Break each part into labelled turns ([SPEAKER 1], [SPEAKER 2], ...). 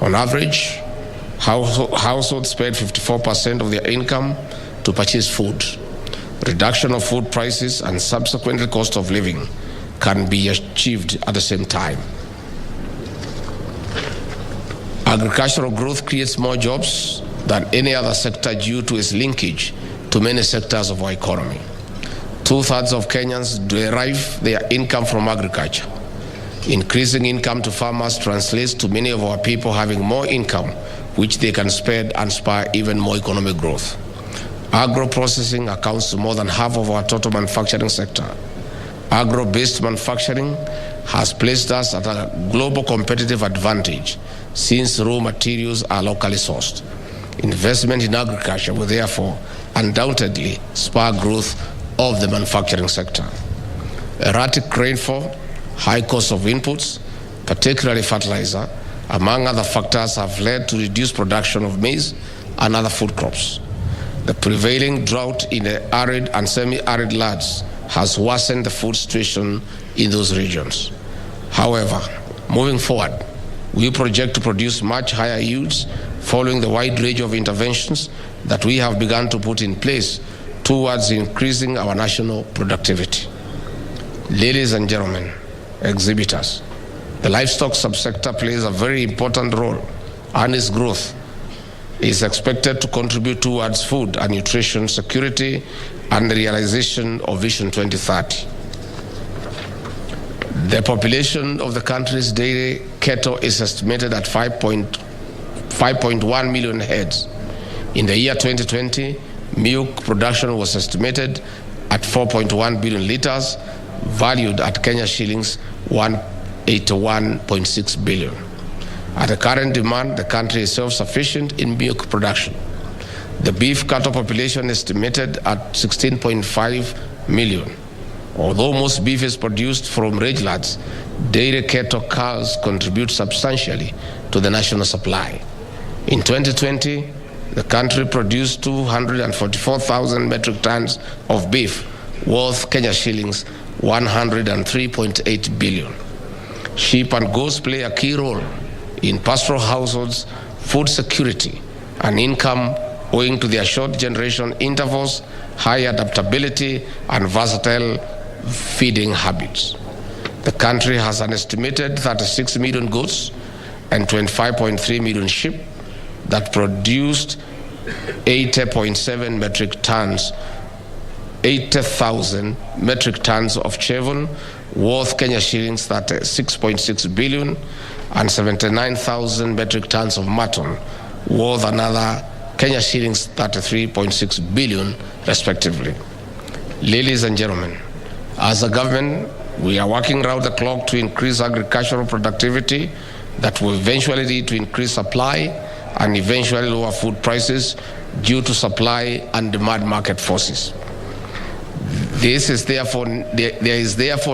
[SPEAKER 1] On average, households spend 54% of their income to purchase food. Reduction of food prices and subsequently cost of living can be achieved at the same time. Agricultural growth creates more jobs than any other sector due to its linkage to many sectors of our economy. 2/3 of Kenyans derive their income from agriculture. Increasing income to farmers translates to many of our people having more income, which they can spend and spur even more economic growth. Agro-processing accounts to more than half of our total manufacturing sector. Agro-based manufacturing has placed us at a global competitive advantage since raw materials are locally sourced. Investment in agriculture will therefore undoubtedly spur growth of the manufacturing sector. Erratic rainfall, high cost of inputs, particularly fertilizer, among other factors have led to reduced production of maize and other food crops. The prevailing drought in the arid and semi-arid lands has worsened the food situation in those regions. However, moving forward, we project to produce much higher yields following the wide range of interventions that we have begun to put in place towards increasing our national productivity. Ladies and gentlemen, exhibitors, the livestock subsector plays a very important role, and its growth is expected to contribute towards food and nutrition security and the realization of Vision 2030. The population of the country's dairy cattle is estimated at 5.1 million heads. In the year 2020, milk production was estimated at 4.1 billion liters, valued at Kenya shillings 181.6 billion. At the current demand, the country is self-sufficient in milk production. The beef cattle population is estimated at 16.5 million. Although most beef is produced from rangelands, dairy cattle cows contribute substantially to the national supply. In 2020, the country produced 244,000 metric tons of beef, worth Kenya shillings 103.8 billion. Sheep and goats play a key role in pastoral households, food security, and income owing to their short generation intervals, high adaptability, and versatile feeding habits. The country has an estimated 36 million goats and 25.3 million sheep that produced 80.7 metric tons, 80,000 metric tons of chevron, worth Kenya shillings 36.6 billion, and 79,000 metric tons of mutton, worth another Kenya shillings 33.6 billion, respectively. Ladies and gentlemen, as a government, we are working round the clock to increase agricultural productivity that will eventually lead to increased supply and eventually lower food prices due to supply and demand market forces. There is therefore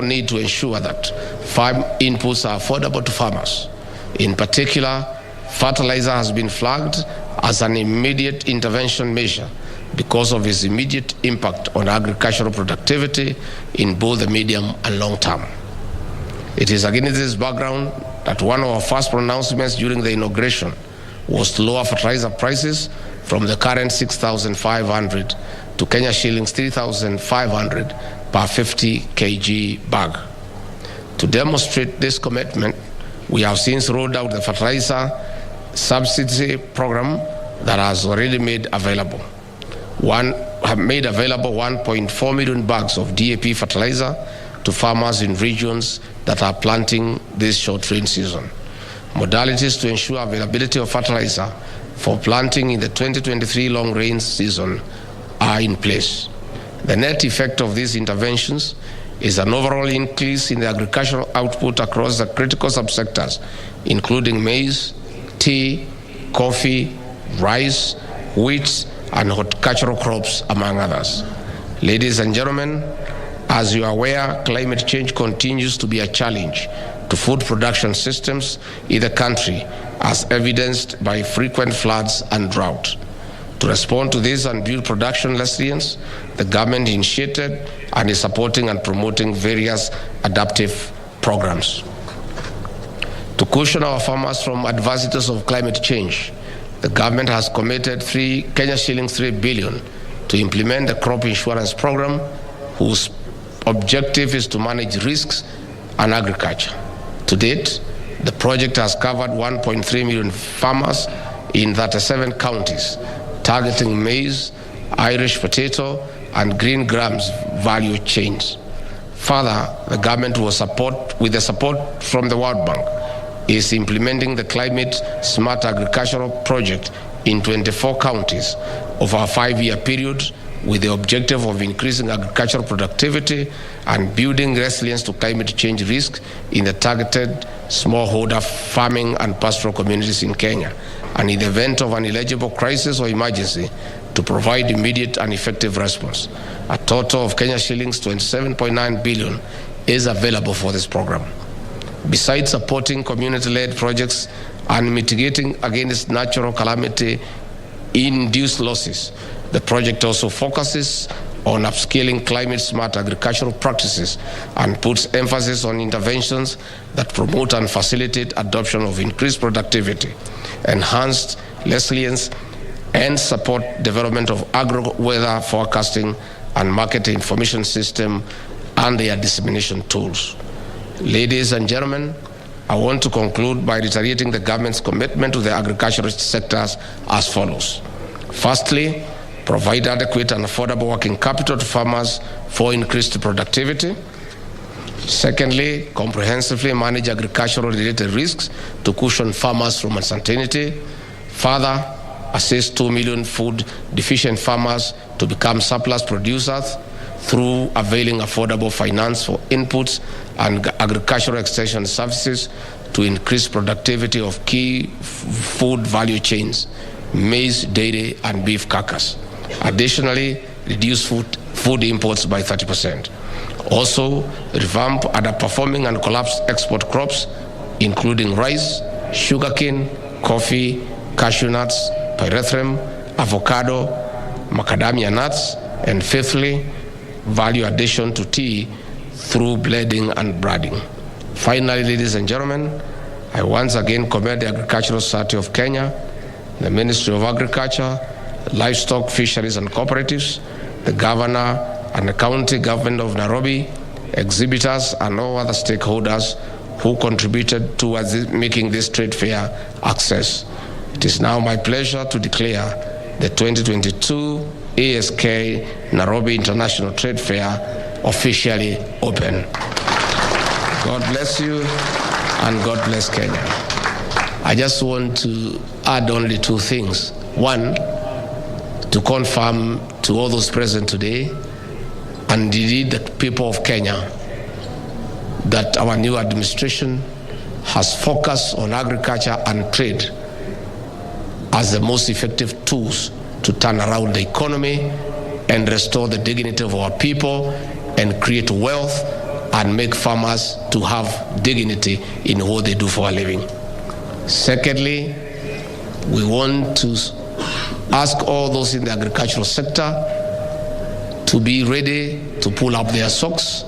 [SPEAKER 1] need to ensure that farm inputs are affordable to farmers. In particular, fertilizer has been flagged as an immediate intervention measure because of its immediate impact on agricultural productivity in both the medium and long term. It is against this background that one of our first pronouncements during the inauguration was to lower fertilizer prices from the current 6,500 to Kenya shillings 3,500 per 50 kg bag. To demonstrate this commitment, we have since rolled out the fertilizer subsidy program that has already made available 1.4 million bags of DAP fertilizer to farmers in regions that are planting this short rain season. Modalities to ensure availability of fertilizer for planting in the 2023 long rain season are in place. The net effect of these interventions is an overall increase in the agricultural output across the critical subsectors, including maize, tea, coffee, rice, wheat, and horticultural crops, among others. Ladies and gentlemen, as you are aware, climate change continues to be a challenge to food production systems in the country, as evidenced by frequent floods and drought. To respond to this and build production resilience, the government initiated and is supporting and promoting various adaptive programs. To cushion our farmers from adversities of climate change, the government has committed Kenya shillings 3 billion to implement the crop insurance program, whose objective is to manage risks in agriculture. To date, the project has covered 1.3 million farmers in 37 counties, targeting maize, Irish potato, and green grams value chains. Further, the government with the support from the World Bank, is implementing the Climate Smart Agricultural Project in 24 counties over a 5-year period, with the objective of increasing agricultural productivity and building resilience to climate change risks in the targeted smallholder farming and pastoral communities in Kenya, and in the event of an eligible crisis or emergency, to provide immediate and effective response. A total of Kenya shillings 27.9 billion is available for this program. Besides supporting community-led projects and mitigating against natural calamity-induced losses, the project also focuses on upscaling climate-smart agricultural practices and puts emphasis on interventions that promote and facilitate adoption of increased productivity, enhanced resilience, and support development of agro-weather forecasting and market information system and their dissemination tools. Ladies and gentlemen, I want to conclude by reiterating the government's commitment to the agricultural sectors as follows. Firstly, provide adequate and affordable working capital to farmers for increased productivity. Secondly, comprehensively manage agricultural-related risks to cushion farmers from uncertainty. Further, assist 2 million food-deficient farmers to become surplus producers through availing affordable finance for inputs and agricultural extension services to increase productivity of key food value chains, maize, dairy, and beef carcass. Additionally, reduce food imports by 30%. Also, revamp underperforming and collapsed export crops, including rice, sugarcane, coffee, cashew nuts, pyrethrum, avocado, macadamia nuts, and fifthly, value addition to tea through blending and breading. Finally, ladies and gentlemen, I once again commend the Agricultural Society of Kenya, the Ministry of Agriculture, Livestock, Fisheries and Cooperatives, the Governor and the County Government of Nairobi, exhibitors and all other stakeholders who contributed towards making this trade fair success. It is now my pleasure to declare the 2022 ASK Nairobi International Trade Fair officially open. God bless you and God bless Kenya. I just want to add only 2 things. One, to confirm to all those present today, and indeed the people of Kenya, that our new administration has focused on agriculture and trade as the most effective tools to turn around the economy and restore the dignity of our people and create wealth and make farmers to have dignity in what they do for a living. Secondly, we want to ask all those in the agricultural sector to be ready to pull up their socks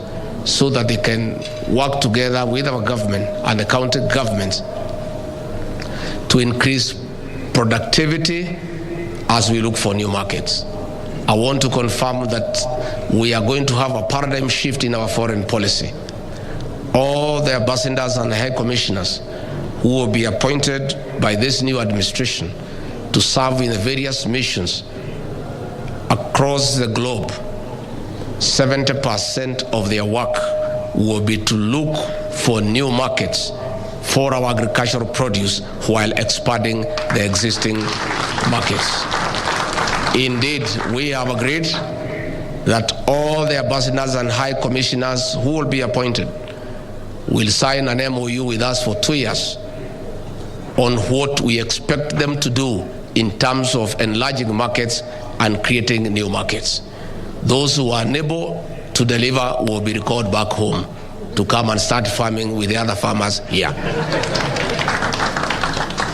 [SPEAKER 1] so that they can work together with our government and the county governments to increase productivity as we look for new markets. I want to confirm that we are going to have a paradigm shift in our foreign policy. All the ambassadors and high commissioners who will be appointed by this new administration to serve in the various missions across the globe, 70% of their work will be to look for new markets for our agricultural produce while expanding the existing markets. Indeed, we have agreed that all the ambassadors and high commissioners who will be appointed will sign an MOU with us for 2 years on what we expect them to do in terms of enlarging markets and creating new markets. Those who are unable to deliver will be recalled back home to come and start farming with the other farmers here.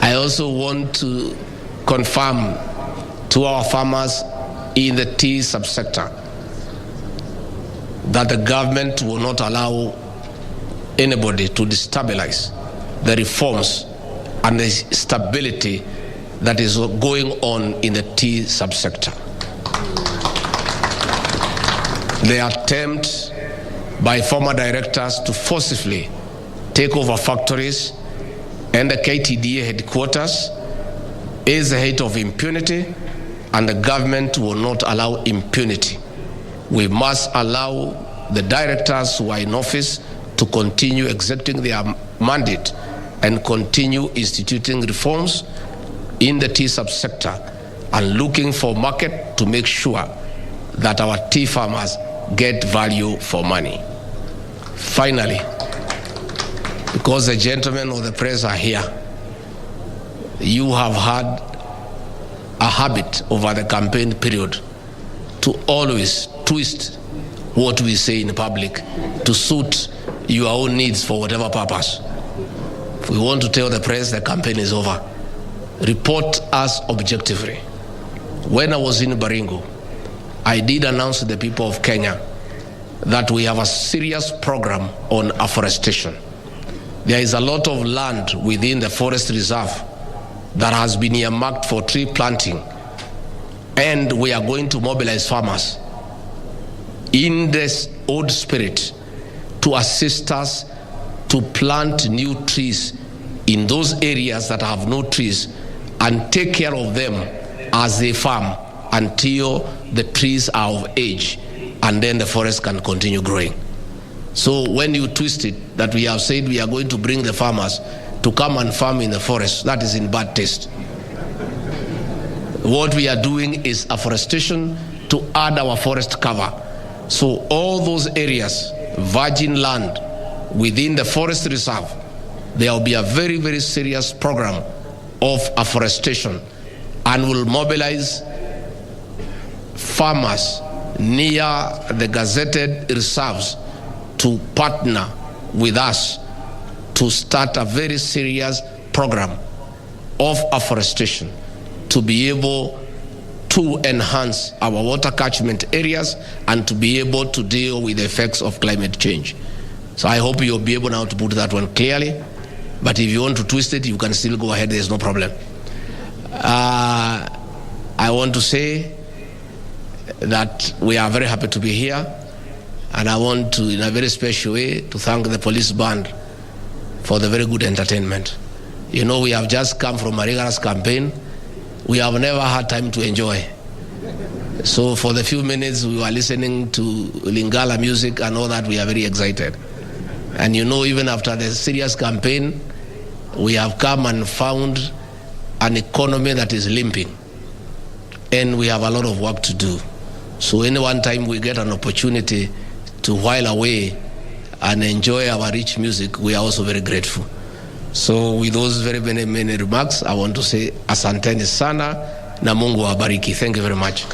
[SPEAKER 1] I also want to confirm to our farmers in the tea subsector that the government will not allow anybody to destabilize the reforms and the stability that is going on in the tea subsector. The attempt by former directors to forcibly take over factories and the KTDA headquarters is a height of impunity, and the government will not allow impunity. We must allow the directors who are in office to continue executing their mandate and continue instituting reforms in the tea subsector and looking for market to make sure that our tea farmers get value for money. Finally, because the gentlemen of the press are here, you have had a habit over the campaign period to always twist what we say in public to suit your own needs for whatever purpose. If we want to tell the press the campaign is over, report us objectively. When I was in Baringo, I did announce to the people of Kenya that we have a serious program on afforestation. There is a lot of land within the forest reserve that has been earmarked for tree planting, and we are going to mobilize farmers in this old spirit to assist us to plant new trees in those areas that have no trees and take care of them as they farm until the trees are of age, and then the forest can continue growing. So when you twist it that we have said we are going to bring the farmers to come and farm in the forest, that is in bad taste. What we are doing is afforestation to add our forest cover. So all those areas, virgin land within the forest reserve, there will be a very, very serious program of afforestation, and will mobilize farmers near the gazetted reserves to partner with us to start a very serious program of afforestation to be able to enhance our water catchment areas and to be able to deal with the effects of climate change. So I hope you'll be able now to put that one clearly, but if you want to twist it, you can still go ahead, there's no problem. I want to say that we are very happy to be here, and I want to, in a very special way, to thank the police band for the very good entertainment. You know, we have just come from a rigorous campaign. We have never had time to enjoy. So for the few minutes we were listening to Lingala music and all that, we are very excited. And you know, even after the serious campaign, we have come and found an economy that is limping. And we have a lot of work to do. So any one time we get an opportunity to while away and enjoy our rich music, we are also very grateful. So with those very many remarks, I want to say asanteni sana na Mungu awabariki. Thank you very much.